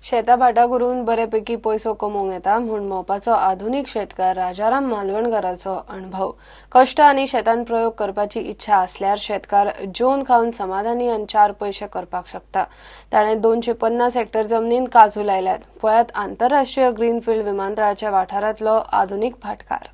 शेता भाटा करून बऱ्यापैकी पैसो कमवूंक येता म्हूण मोपाचो आधुनिक शेतकार राजाराम मालवणकाराचो अणभव. कष्ट आनी शेतान प्रयोग करपाची इच्छा असल्यार शेतकार जेवन खावन समाधानी आनी 4 पैसे करपाक शकता. ताणें 250 हेक्टर जमनीन काजू लायल्यात. पळयात आंतरराष्ट्रीय ग्रीनफील्ड विमानतळाच्या वाठारांतलो आधुनिक भाटकार.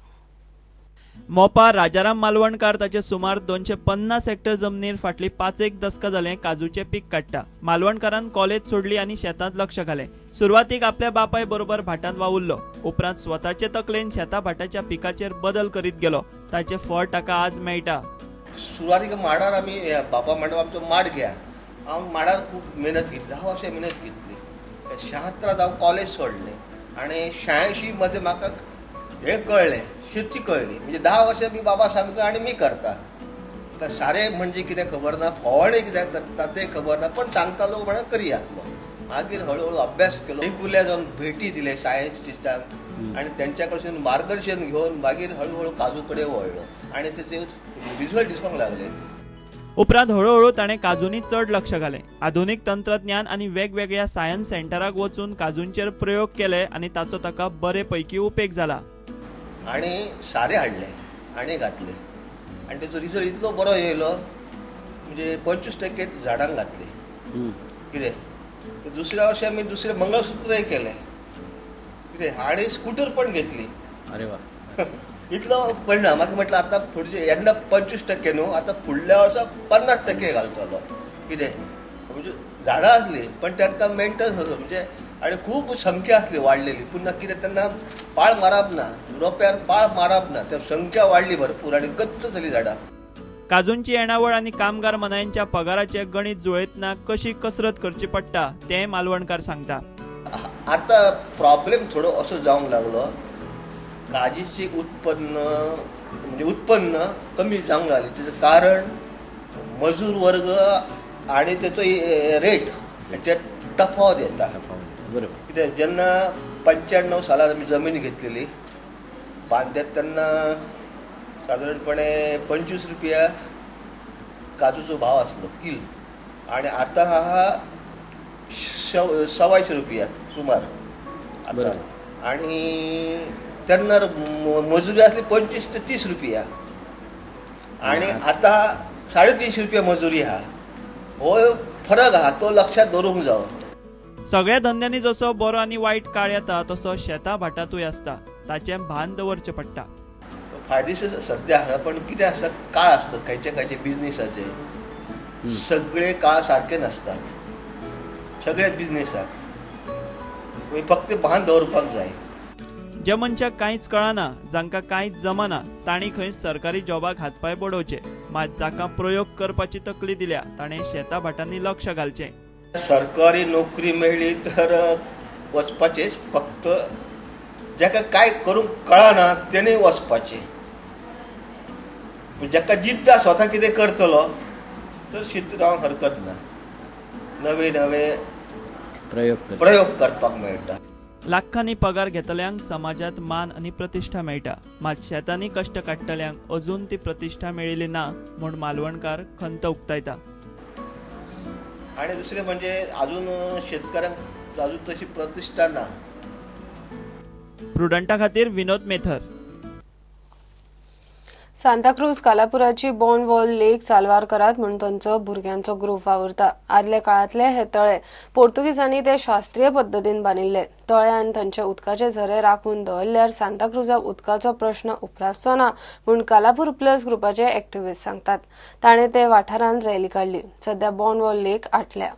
मोपा राजाराम मालवणकार ताचे सुमार 250 हेक्टर जमनीर फाटली 5 दशकां जालें काजूचे पीक काडटा. मालवणकारान कॉलेज सोडली आनी शेतांत लक्ष घालें. सुरवातीक आपल्या बापाय बरोबर भाटांत वावुरलो. उपरांत स्वताचे तकलेन शेता भाटाच्या पिकाचेर बदल करीत गेलो. ताचे फळ ताका आज मेळटा. सुरवातीक माडार आमी बापा म्हणटा आमचो माड घ्या. हांव माडार खूब मेहनत घेतली, 10 वर्सां मेहनत घेतली. 76 हांव कॉलेज सोडलें आनी 86 मध्ये म्हाका हें कळ्ळें, शेती कळली. म्हणजे 10 वर्सां मी बाबा सांगता आनी मी करता. तर सारें म्हणजे कितें खबर ना, फवारणी कितें करता तें खबर ना, पण सांगता लोक म्हणून करया. मागीर हळूहळू अभ्यास केलो. वेगवेगळ्या जावन भेटी दिले सायन्टिस्टांक आनी तेंच्या कडसून मार्गदर्शन घेवन मागीर हळूहळू काजू कडेन वळलो आनी तेचे रिझल्ट दिसूंक लागले. उपरांत हळूहळू ताणें काजूंनी चड लक्ष घालें. आधुनीक तंत्रज्ञान आनी वेगवेगळ्या सायन्स सेंटराक वचून काजूंचेर प्रयोग केले आनी ताचो ताका बरे पैकी उपेग जाला. आनी सारें हाडलें आनी घातलें आनी तेचो रिजल्ट इतलो बरो येयलो म्हणजे 25% झाडांक घातली. कितें दुसऱ्या वर्सा आमी दुसरें मंगळसूत्रय केलें. कितें आनी स्कूटर पण घेतली. अरे वा. इतलो परिणाम. म्हाका म्हटलं आतां फुडचे येन्ना 25% न्हू, आतां फुडल्या वर्सा 50% घालतलो. कितें म्हणजे झाडां असली पण तांकां मेंटेन जालो म्हणजे आनी खूब संख्या असली वाडलेली. पुन्हा कितें तेन्ना पाळ मारप ना, रोंप्यार पाळ मारप ना, त्या संख्या वाडली भरपूर आनी गच्च जाली झाडां. काजूंची येणावळ आनी कामगार मनायांच्या पगाराचे गणित जुळयतना कशी कसरत करची पडटा तें मालवणकार सांगता. आतां प्रॉब्लेम थोडो असो जावंक लागलो. काजीची उत्पन्न कमी जावंक लागली. तेजें कारण मजूर वर्ग आनी तेचो रेट हेचे तफावत येता. कित्याक जेन्ना 95 सालांत आमी जमीन घेतलेली, बांदतात तेन्ना सादारणपणे 25 रुपया काजूचो भाव आसलो किल आनी आतां आहा 125 रुपया सुमार आतां. आनी तेन्ना मजुरी आसली 25 ते 30 रुपया आनी आतां 350 रुपया मजुरी आहा. हो फरक आहा, तो लक्षात दवरूंक जाय. सगळ्या धंद्यांनी जसो बरो आनी वायट काळ येता तसो शेता भाटांतूय आसता. ताचें भान दवरचें पडटा. फायदेशीर सध्या आसा पण कितें आसा, काळ आसतात खंयचे बिजनेसाचे. सगळे काळ सारके नासतात सगळ्याच बिजनेसाक. फक्त भान दवरपाक जाय. ज्या मनशाक कांयच कळना, जांकां कांयच जमना, तांणी खंय सरकारी जॉबाक हातपाय बडोवचे. मात जाका प्रयोग करपाची तकली दिल्या ताणें शेता भाटांनी लक्ष घालचें. सरकारी नोकरी मेळ्ळी तर वचपाचेच. फक्त जाका काय करूंक कळना तेणें वचपाचें. जाका जिद्द स्वता कितें करतलो तर शीत रावंक हरकत ना. नवे नवे प्रयोग करपाक मेळटा. लाखांनी पगार घेतल्यांक समाजात मान आनी प्रतिश्ठा मेळटा. मात शेतांनी कश्ट काडटल्यांक अजून ती प्रतिश्ठा मेळिल्ली ना म्हूण मालवणकार खंत उक्तायता. आणि दुसरें म्हणजे अजून शेतकऱ्यांक अजून तशी प्रतिश्ठा ना. प्रुडंटा खातीर विनोद मेथर. सांताक्रूज कालापुराची बॉन्ड वॉल लेक साल्वार करात म्हणून तांचो भुरग्यांचो ग्रूप वावुरता. आदल्या काळांतले हे तळे पोर्तुगीजांनी ते शास्त्रीय पद्दतीन बांदिल्ले. तळे आनी तांचे उदकाचे झरे राखून दवरल्यार सांताक्रूजाक उदकाचो प्रश्न उपरासचो ना म्हूण कालापूर प्लस ग्रुपाचे एक्टिव्हिस्ट सांगतात. ताणें ते वाठारांत रॅली काडली. सध्या बॉन्ड वॉल लेक आटल्या.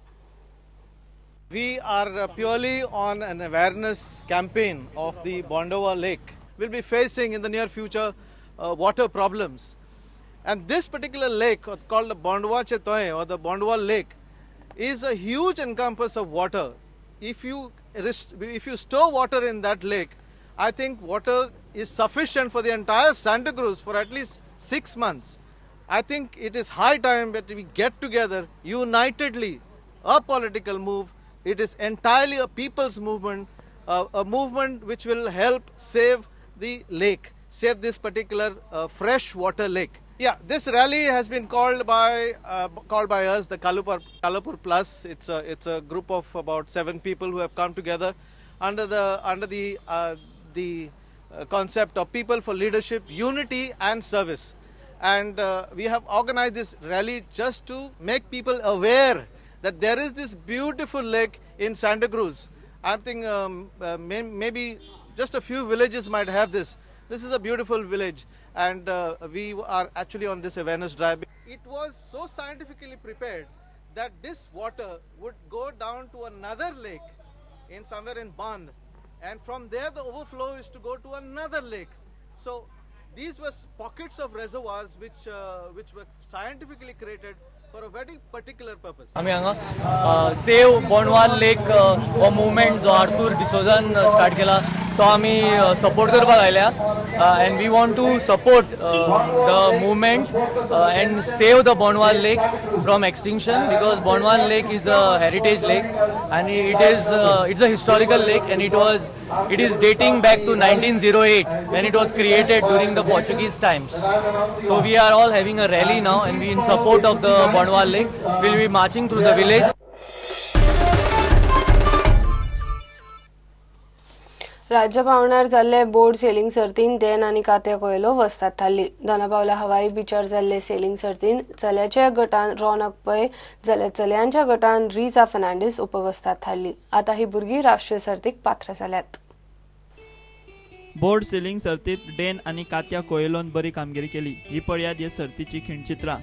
We are purely on an awareness campaign of the Bondova Lake. We'll be facing in the near future water problems. And this particular lake called the Bondwa Chetoy or the Bondwa Lake is a huge encompass of water. If you store water in that lake, I think water is sufficient for the entire Santa Cruz for at least 6 months. I think it is high time that we get together unitedly, a political move. It is entirely a people's movement, a movement which will help save the lake, save this particular fresh water lake. Yeah, this rally has been called by us the Kalapur Plus. It's a group of about 7 people who have come together under the concept of people for leadership, unity, and service. And we have organized this rally just to make people aware that there is this beautiful lake in Santa Cruz. I think maybe just a few villages might have this. This is a beautiful village, and we are actually on this awareness drive. It was so scientifically prepared that this water would go down to another lake in somewhere in Bandh, and from there the overflow is to go to another lake. So these were pockets of reservoirs which were scientifically created for a very particular purpose. आम्ही हांगा save बोंडवाल लेक हो movement जो आर्थूर डिसोजान start केला तो आमी support करपाक आयल्या and we want to support the movement and save the Bondwal Lake from extinction, because Bondwal Lake is a heritage lake and it's a historical lake, and it is dating back to 1908 when it was created during the Portuguese times. So we are all having a rally now, and we in support of the Bondwal Lake. We'll be marching through the village. राज्य पावणार जाल्ले board selling सर्तीन then आनी कात्या कोयलो वस्ताद थारली. दोनापावला हवाई बिचार जाल्ले selling सर्तीन चल्याच्या गटान रौनक पै जाल्यार चलयांच्या गटान रिजा फर्नांडीस उपवस्ताद थारली. आता ही भुरगीं राष्ट्रीय सर्तीक पात्र जाल्यात. बोर्ड सेलिंग सर्तीत डेन आणि कात्या कोयलोन बरी कामगिरी केली. ही पळयात ह्या सर्तीची खिणचित्रां.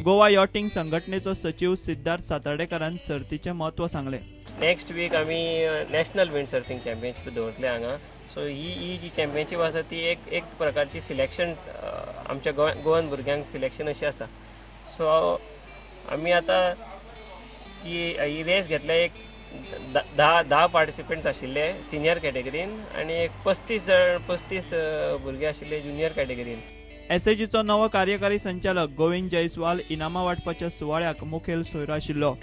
गोवा यॉटिंग संघटनेचो सचिव सिद्धार्थ सातार्डेकरान सर्तीचे महत्व सांगले. नेक्स्ट वीक आमी नॅशनल विंड सर्फिंग चॅम्पियनशीप दवरतले हांगा. सो ही जी चॅम्पियनशीप आसा ती एक प्रकारची सिलेक्शन आमच्या गोवन भुरग्यांक सिलेक्शन अशी आसा. सो आमी आतां ही रेस घेतल्या एक 10 पार्टिसिपंट्स आशिल्ले सिनियर कॅटेगरीन आनी एक 35 भुरगे आशिल्ले ज्युनियर कॅटेगरीन. एसएजीचो नवो कार्यकारी संचालक गोविंद जयस्वाल इनामां वांटपाच्या सुवाळ्याक मुखेल सोयरो आशिल्लो.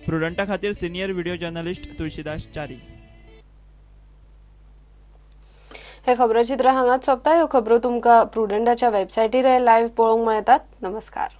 प्रुडंटा खातीर senior video journalist Tulshidas Chari. हे खबराचित्र हांगाच सोंपता. ह्यो खबरो तुमकां प्रुडंटाच्या वेबसायटीर लायव्ह पळोवंक मेळटात. नमस्कार.